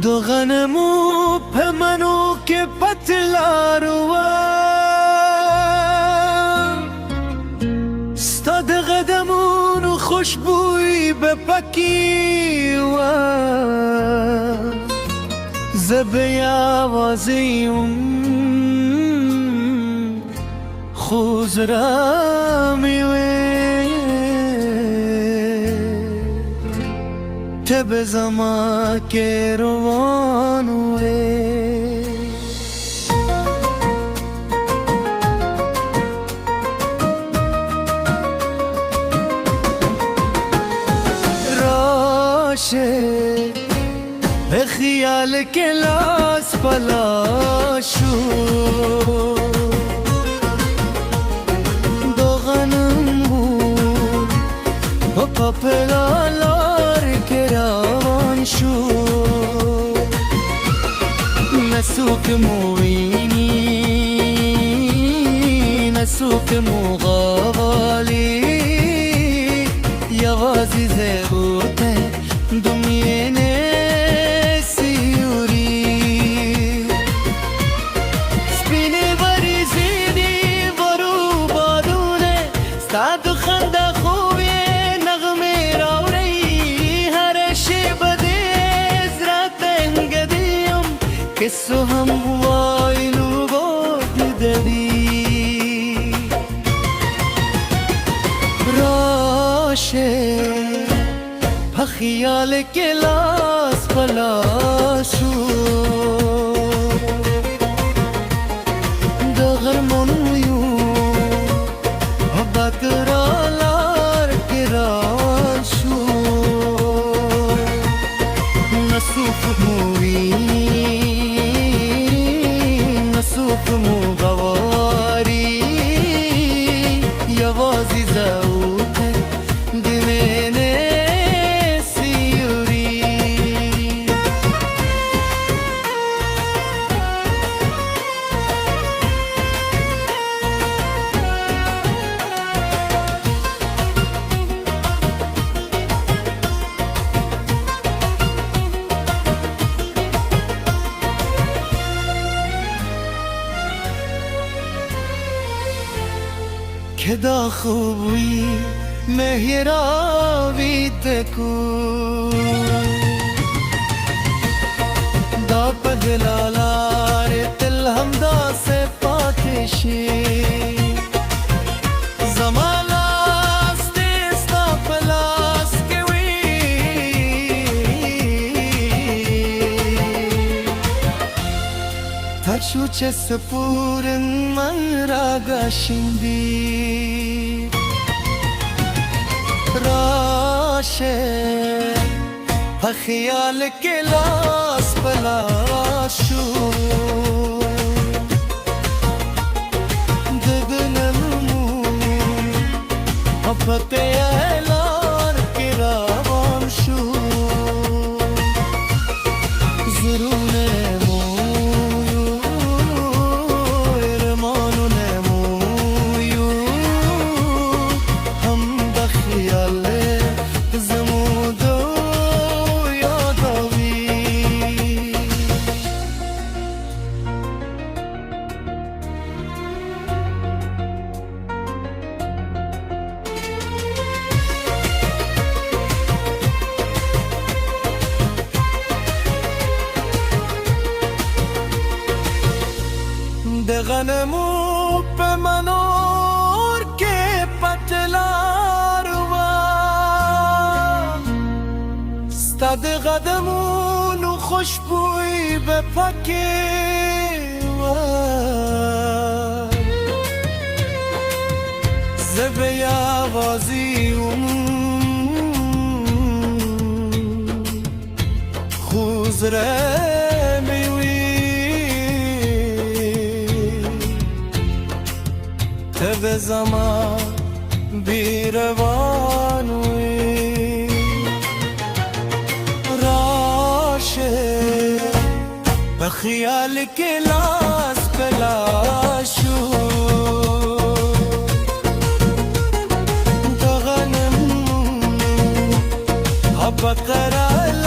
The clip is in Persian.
دو غنمو پمنو که پتلارو ستاد قدمونو خوشبوی بپکی زبی آوازیم خوز رامیوی تب زما که روانوی به خیال که لاس پلاشو دو غنم بود پا پلالار که روان شو نسوک موینی نسوک مغالی یوازی زبوته دمینه سیوری سپینه بری زیدی ورو بادونه ستاد خنده خوبی نغمه راوری هر شب دیز را تنگدیم کسو هم وایلو بود ددی راشه خیال که لاس پلاشو دغر منویو بکرالار که راشو نسوف موی نسوف مغواری یوازی زوته دمینه که دا خوبی مهراوی تکو دا پدلالار تل هم دا سے پاکشی زمالاست استا پلاس که وی ترشو چه سپورن من راگا شندی راشه خیال که لاس پلاشو دگنمو اپته اعلان که روان شو زرون مویو ارمانو نمویو هم بخیال زمودو د غنمو په منور کې پټلار وا ستا د قدمونو خوشبوی به پکې وا زه به یوازې خو زړه مې وي تب زما بیروانوی راشه بخیال که لاس پلاشو دغنم بقرال